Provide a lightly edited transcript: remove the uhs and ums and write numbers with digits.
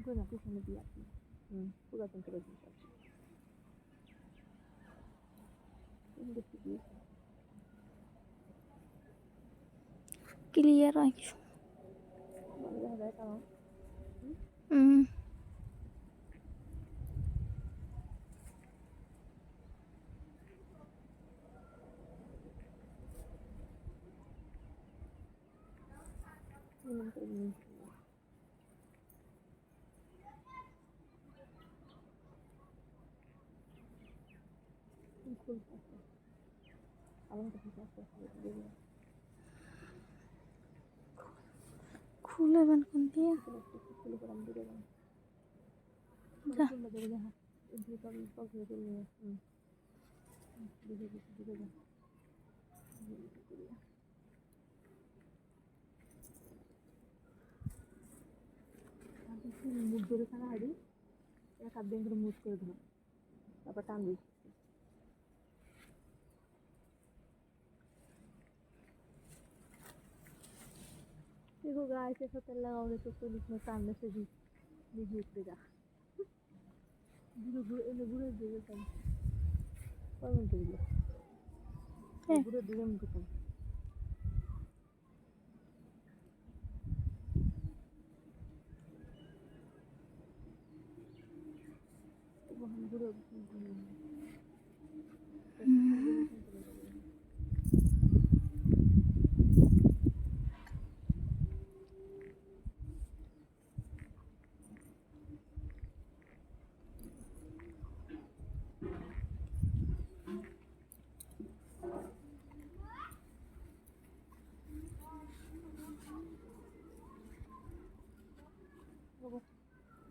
করে পিছনে দিয়ে আপনি পুরাতন করে দিন সব ক্লিয়ার হয় কিছু দেখা যায় কারণ খুলেবেন কোন দিয়ে মুখ ধরে থাকা হাড়ি এক হাত দিয়ে করে মুখ করে ধরো তারপর টানবি देखो गाय से फसल लगाओगे तो पुलिस में सामने से भी जीत देगा बुरे देगा कम कौन देगा बुरे देगा मुझे कम वो हम बुरे Baba.